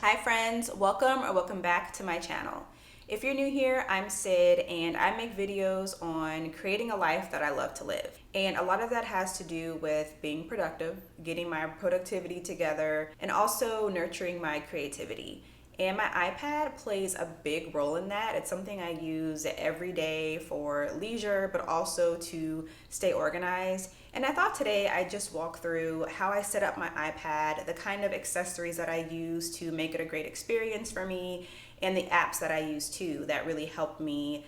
Hi friends, welcome back to my channel. If you're new here, I'm Sid and I make videos on creating a life that I love to live. And a lot of that has to do with being productive, getting my productivity together, and also nurturing my creativity. And my iPad plays a big role in that. It's something I use every day for leisure, but also to stay organized. And I thought today I'd just walk through how I set up my iPad, the kind of accessories that I use to make it a great experience for me, and the apps that I use too that really help me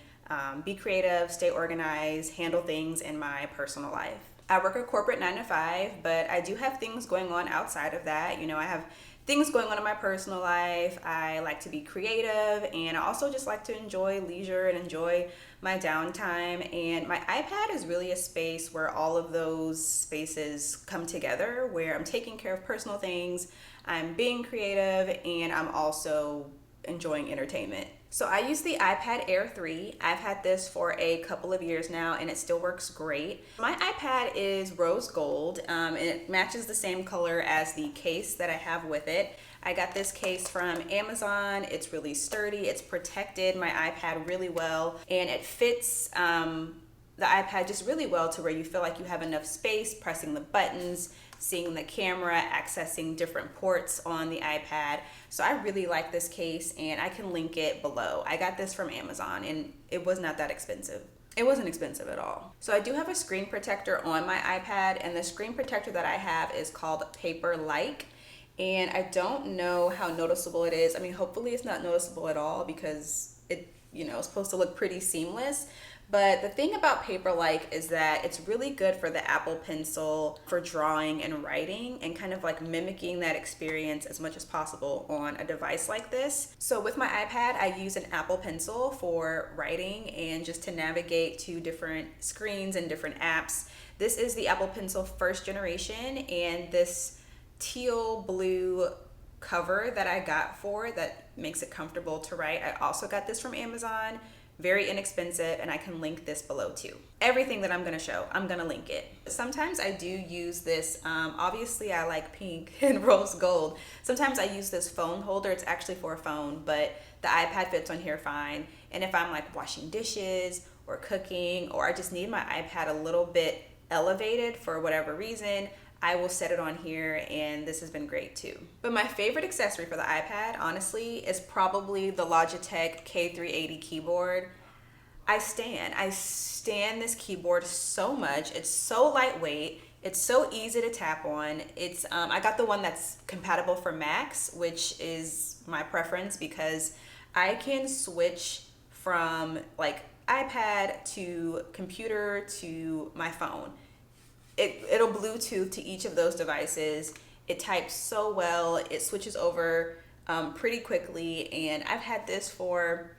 be creative, stay organized, handle things in my personal life. I work a corporate 9 to 5, but I do have things going on outside of that. I have things going on in my personal life. I like to be creative, and I also just like to enjoy leisure and enjoy my downtime. And my iPad is really a space where all of those spaces come together, where I'm taking care of personal things, I'm being creative, and I'm also enjoying entertainment. So I use the iPad Air 3. I've had this for a couple of years now and it still works great. My iPad is rose gold and it matches the same color as the case that I have with it. I got this case from Amazon. It's really sturdy, it's protected my iPad really well, and it fits the iPad just really well to where you feel like you have enough space pressing the buttons, seeing the camera, accessing different ports on the iPad. So I really like this case and I can link it below. I got this from Amazon and it was not that expensive. It wasn't expensive at all. So I do have a screen protector on my iPad, and the screen protector that I have is called Paper-like. And I don't know how noticeable it is. I mean, hopefully it's not noticeable at all because it's supposed to look pretty seamless. But the thing about Paper-like is that it's really good for the Apple Pencil for drawing and writing and kind of like mimicking that experience as much as possible on a device like this. So with my iPad, I use an Apple Pencil for writing and just to navigate to different screens and different apps. This is the Apple Pencil first generation, and this teal blue cover that I got for it that makes it comfortable to write. I also got this from Amazon. Very inexpensive, and I can link this below too. Everything that I'm gonna show, I'm gonna link it. Sometimes I do use this, obviously I like pink and rose gold. Sometimes I use this phone holder. It's actually for a phone, but the iPad fits on here fine. And if I'm like washing dishes or cooking, or I just need my iPad a little bit elevated for whatever reason, I will set it on here, and this has been great too. But my favorite accessory for the iPad, honestly, is probably the Logitech K380 keyboard. I stand this keyboard so much. It's so lightweight. It's so easy to tap on. I got the one that's compatible for Macs, which is my preference because I can switch from like iPad to computer to my phone. It'll Bluetooth to each of those devices. It types so well. It switches over pretty quickly, and I've had this for,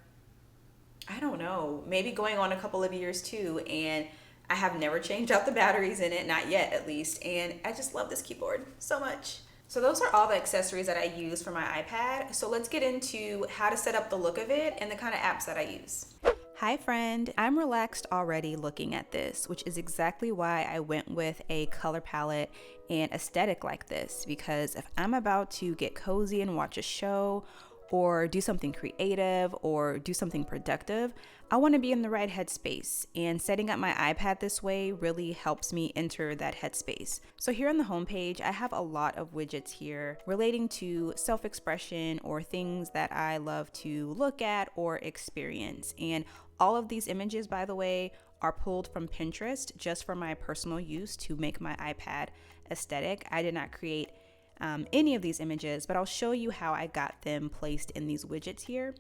I don't know, maybe going on a couple of years too, and I have never changed out the batteries in it, not yet at least, and I just love this keyboard so much. So those are all the accessories that I use for my iPad. So let's get into how to set up the look of it and the kind of apps that I use. Hi friend, I'm relaxed already looking at this, which is exactly why I went with a color palette and aesthetic like this, because if I'm about to get cozy and watch a show or do something creative or do something productive, I want to be in the right headspace, and setting up my iPad this way really helps me enter that headspace. So here on the homepage, I have a lot of widgets here relating to self-expression or things that I love to look at or experience. And all of these images, by the way, are pulled from Pinterest just for my personal use to make my iPad aesthetic. I did not create any of these images, but I'll show you how I got them placed in these widgets here.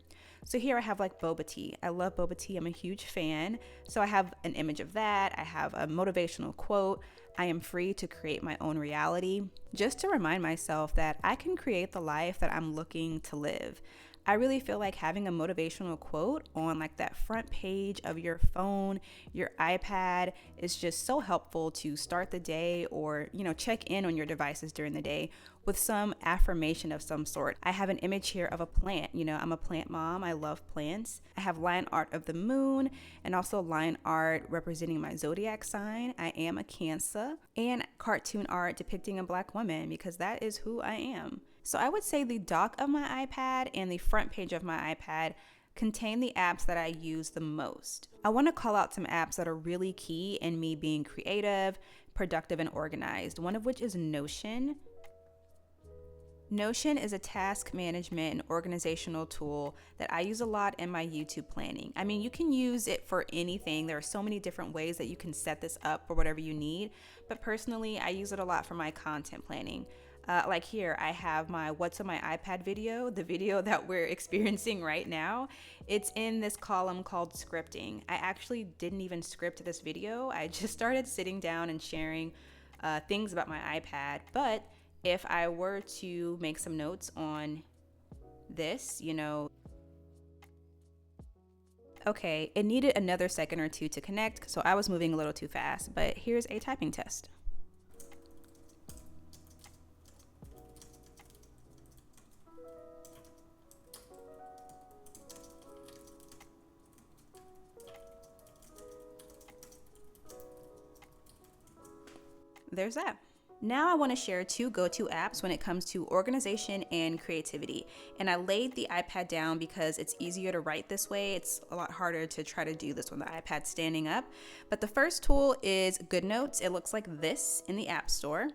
So here I have like boba tea. I love boba tea. I'm a huge fan. So I have an image of that. I have a motivational quote. I am free to create my own reality, just to remind myself that I can create the life that I'm looking to live. I really feel like having a motivational quote on like that front page of your phone, your iPad, is just so helpful to start the day or, check in on your devices during the day with some affirmation of some sort. I have an image here of a plant. I'm a plant mom. I love plants. I have line art of the moon and also line art representing my zodiac sign. I am a Cancer, and cartoon art depicting a Black woman because that is who I am. So I would say the dock of my iPad and the front page of my iPad contain the apps that I use the most. I want to call out some apps that are really key in me being creative, productive, and organized, one of which is Notion. Notion is a task management and organizational tool that I use a lot in my YouTube planning. I mean, you can use it for anything. There are so many different ways that you can set this up for whatever you need, but personally, I use it a lot for my content planning. Like here, I have my What's on My iPad video, the video that we're experiencing right now. It's in this column called scripting. I actually didn't even script this video. I just started sitting down and sharing things about my iPad, but if I were to make some notes on this, okay, it needed another second or two to connect, so I was moving a little too fast, but here's a typing test. There's that. Now I want to share two go-to apps when it comes to organization and creativity. And I laid the iPad down because it's easier to write this way. It's a lot harder to try to do this when the iPad's standing up. But the first tool is GoodNotes. It looks like this in the App Store.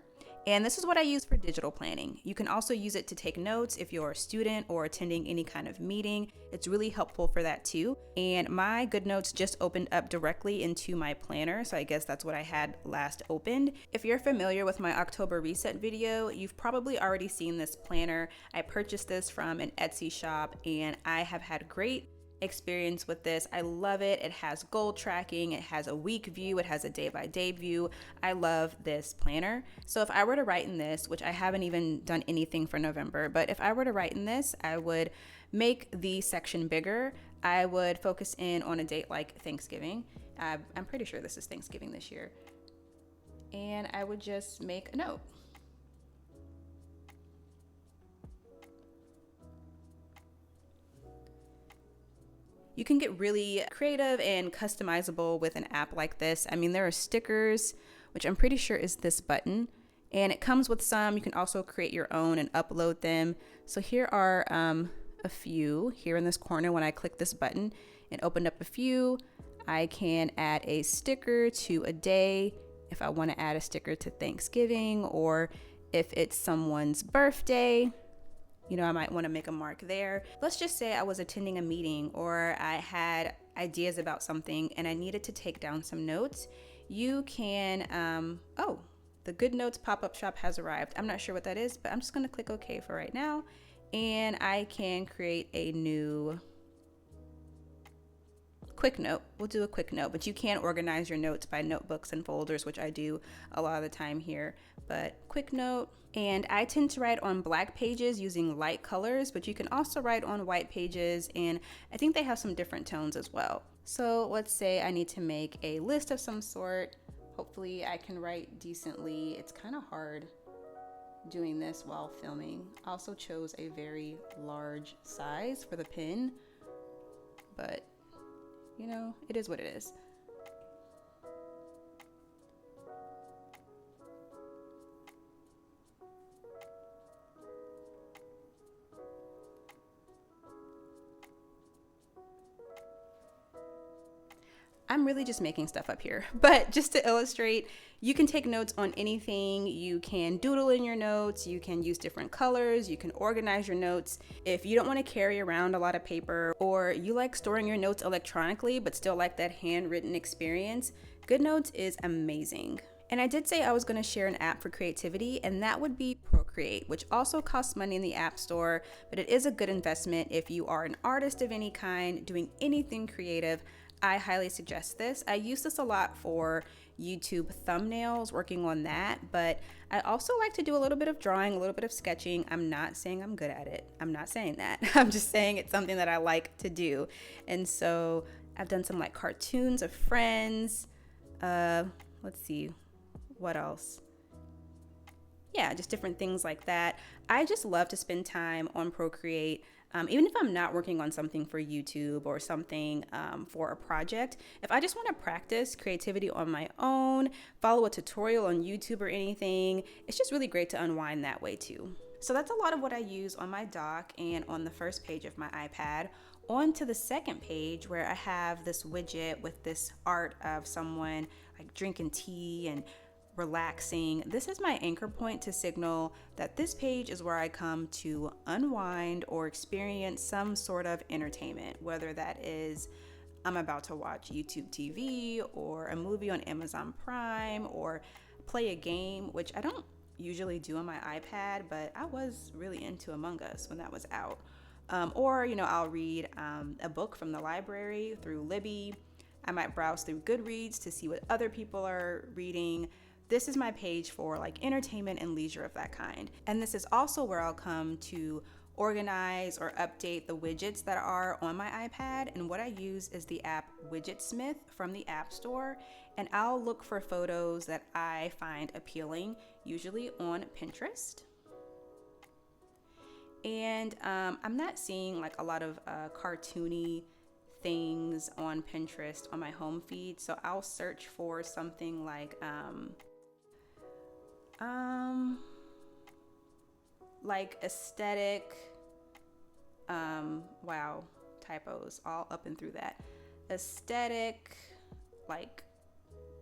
And this is what I use for digital planning. You can also use it to take notes if you're a student or attending any kind of meeting. It's really helpful for that too. And my GoodNotes just opened up directly into my planner, so I guess that's what I had last opened. If you're familiar with my October reset video, you've probably already seen this planner. I purchased this from an Etsy shop and I have had great experience with this. I love it. It has goal tracking, it has a week view, it has a day-by-day view. I love this planner. So if I were to write in this, which I haven't even done anything for November, but if I were to write in this, I would make the section bigger. I would focus in on a date like Thanksgiving. I'm pretty sure this is Thanksgiving this year. And I would just make a note. You can get really creative and customizable with an app like this. I mean, there are stickers, which I'm pretty sure is this button, and it comes with some. You can also create your own and upload them. So here are a few here in this corner. When I click this button, it opened up a few. I can add a sticker to a day if I want to add a sticker to Thanksgiving, or if it's someone's birthday. I might want to make a mark there. Let's just say I was attending a meeting or I had ideas about something and I needed to take down some notes. You can, the GoodNotes pop-up shop has arrived. I'm not sure what that is, but I'm just going to click OK for right now. And I can create a new quick note. We'll do a quick note, but you can organize your notes by notebooks and folders, which I do a lot of the time here. But quick note. And I tend to write on black pages using light colors, but you can also write on white pages, and I think they have some different tones as well. So let's say I need to make a list of some sort. Hopefully I can write decently. It's kind of hard doing this while filming. I also chose a very large size for the pen, but it is what it is. I'm really just making stuff up here, but just to illustrate, you can take notes on anything. You can doodle in your notes. You can use different colors. You can organize your notes. If you don't want to carry around a lot of paper, or you like storing your notes electronically but still like that handwritten experience, GoodNotes is amazing. And I did say I was going to share an app for creativity, and that would be Procreate, which also costs money in the App Store, but it is a good investment if you are an artist of any kind, doing anything creative. I highly suggest this. I use this a lot for YouTube thumbnails, working on that, but I also like to do a little bit of drawing, a little bit of sketching. I'm not saying I'm good at it. I'm not saying that. I'm just saying it's something that I like to do. And so I've done some like cartoons of friends. Let's see, what else? Yeah, just different things like that. I just love to spend time on Procreate. Even if I'm not working on something for YouTube or something for a project, if I just want to practice creativity on my own, follow a tutorial on YouTube or anything, it's just really great to unwind that way too. So that's a lot of what I use on my dock and on the first page of my iPad. On to the second page where I have this widget with this art of someone like drinking tea and relaxing. This is my anchor point to signal that this page is where I come to unwind or experience some sort of entertainment, whether that is I'm about to watch YouTube TV or a movie on Amazon Prime or play a game, which I don't usually do on my iPad, but I was really into Among Us when that was out. Or, I'll read a book from the library through Libby. I might browse through Goodreads to see what other people are reading. This is my page for like entertainment and leisure of that kind. And this is also where I'll come to organize or update the widgets that are on my iPad. And what I use is the app Widgetsmith from the App Store. And I'll look for photos that I find appealing, usually on Pinterest. And I'm not seeing like a lot of cartoony things on Pinterest on my home feed. So I'll search for something like aesthetic, wow, typos all up and through that. Aesthetic, like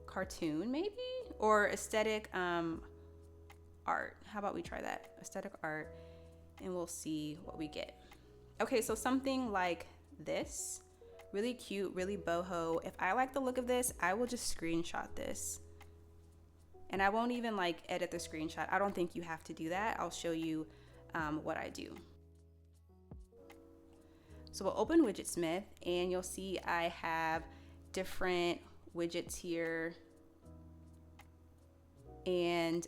cartoon maybe, or aesthetic art. How about we try that? Aesthetic art, and we'll see what we get. Okay, so something like this, really cute, really boho. If I like the look of this, I will just screenshot this. And I won't even like edit the screenshot. I don't think you have to do that. I'll show you what I do. So we'll open Widgetsmith and you'll see I have different widgets here. And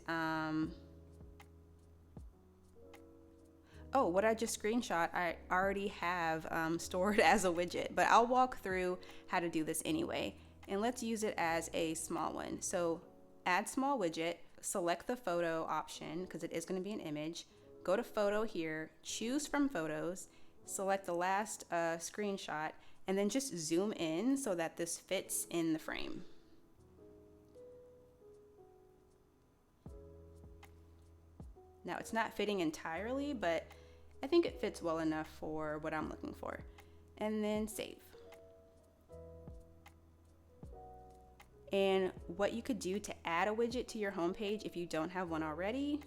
what I just screenshot, I already have stored as a widget, but I'll walk through how to do this anyway. And let's use it as a small one. So add small widget, select the photo option because it is going to be an image. Go to photo here, choose from photos, select the last screenshot, and then just zoom in so that this fits in the frame. Now it's not fitting entirely, but I think it fits well enough for what I'm looking for. And then save. And what you could do to add a widget to your homepage if you don't have one already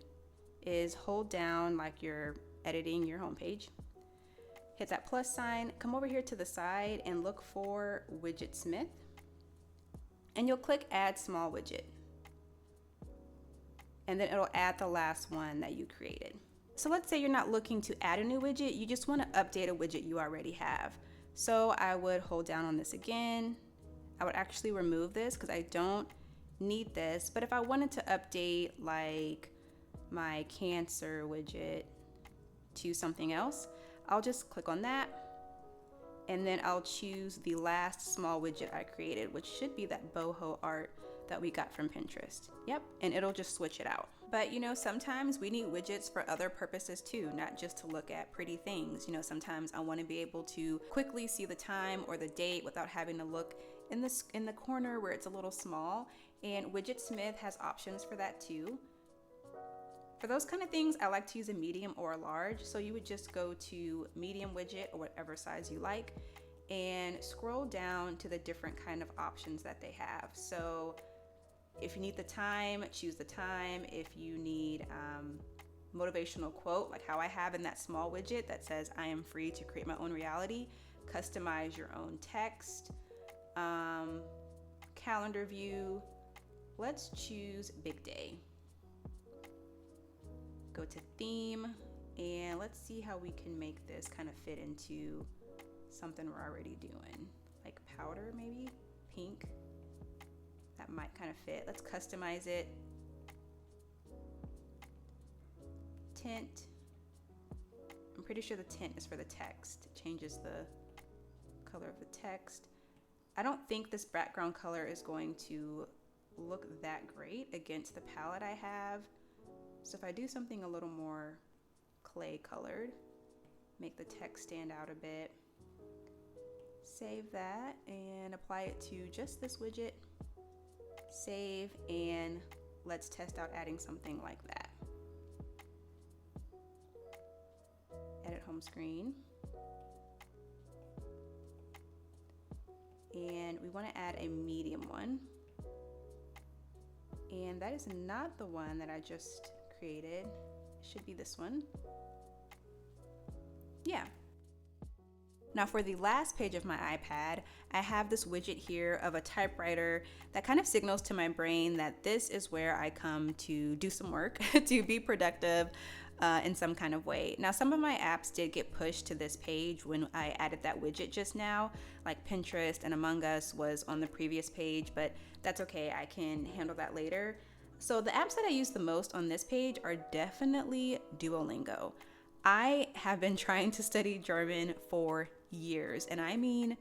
is hold down like you're editing your homepage. Hit that plus sign, come over here to the side and look for Widgetsmith. And you'll click add small widget. And then it'll add the last one that you created. So let's say you're not looking to add a new widget, you just want to update a widget you already have. So I would hold down on this again. I would actually remove this because I don't need this. But if I wanted to update like my cancer widget to something else, I'll just click on that. And then I'll choose the last small widget I created, which should be that boho art that we got from Pinterest. Yep, and it'll just switch it out. But sometimes we need widgets for other purposes too, not just to look at pretty things. Sometimes I want to be able to quickly see the time or the date without having to look in the corner where it's a little small. And Widgetsmith has options for that too. For those kind of things, I like to use a medium or a large. So you would just go to medium widget or whatever size you like and scroll down to the different kind of options that they have. So if you need the time, choose the time. If you need motivational quote, like how I have in that small widget that says, I am free to create my own reality, customize your own text, calendar view. Let's choose big day. Go to theme, and let's see how we can make this kind of fit into something we're already doing. Like powder, maybe pink. That might kind of fit. Let's customize it. Tint. I'm pretty sure the tint is for the text. It changes the color of the text. I don't think this background color is going to look that great against the palette I have. So if I do something a little more clay colored, make the text stand out a bit, save that and apply it to just this widget, save, and let's test out adding something like that. home screen. And we want to add a medium one. And that is not the one that I just created. It should be this one. Yeah. Now for the last page of my iPad, I have this widget here of a typewriter that kind of signals to my brain that this is where I come to do some work, to be productive in some kind of way. Now some of my apps did get pushed to this page when I added that widget just now, like Pinterest and Among Us was on the previous page, but that's okay, I can handle that later. So the apps that I use the most on this page are definitely Duolingo. I have been trying to study German for years, and I mean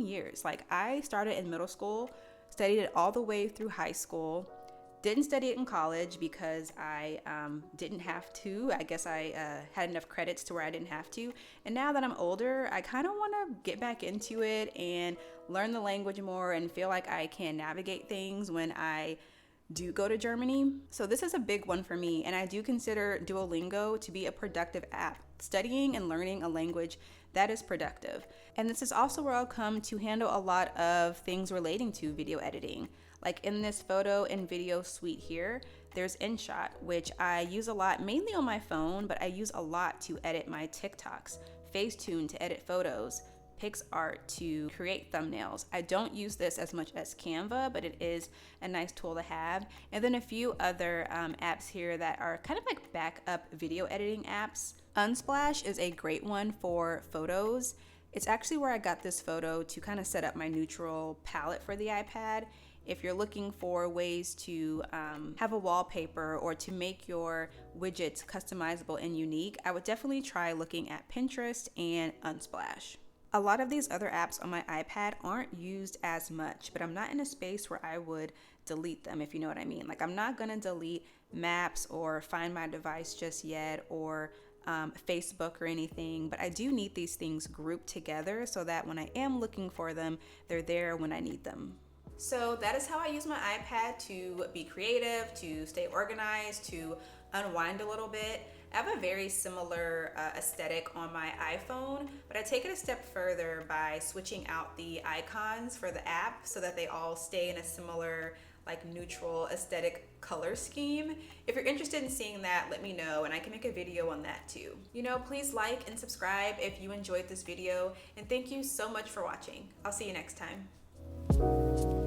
years. Like I started in middle school, studied it all the way through high school, didn't study it in college because I didn't have to. I guess I had enough credits to where I didn't have to. And now that I'm older, I kind of want to get back into it and learn the language more and feel like I can navigate things when I do go to Germany. So this is a big one for me, and I do consider Duolingo to be a productive app. Studying and learning a language that is productive. And this is also where I'll come to handle a lot of things relating to video editing. Like in this photo and video suite here, there's InShot, which I use a lot mainly on my phone, but I use a lot to edit my TikToks, Facetune to edit photos, PixArt to create thumbnails. I don't use this as much as Canva, but it is a nice tool to have. And then a few other apps here that are kind of like backup video editing apps. Unsplash is a great one for photos. It's actually where I got this photo to kind of set up my neutral palette for the iPad. If you're looking for ways to have a wallpaper or to make your widgets customizable and unique, I would definitely try looking at Pinterest and Unsplash. A lot of these other apps on my iPad aren't used as much, but I'm not in a space where I would delete them, if you know what I mean. Like I'm not gonna delete Maps or Find My Device just yet, or Facebook or anything, but I do need these things grouped together so that when I am looking for them, they're there when I need them. So that is how I use my iPad to be creative, to stay organized, to unwind a little bit. I have a very similar aesthetic on my iPhone, but I take it a step further by switching out the icons for the app so that they all stay in a similar like neutral aesthetic color scheme. If you're interested in seeing that, let me know and I can make a video on that too. You know, please like and subscribe if you enjoyed this video, and thank you so much for watching. I'll see you next time.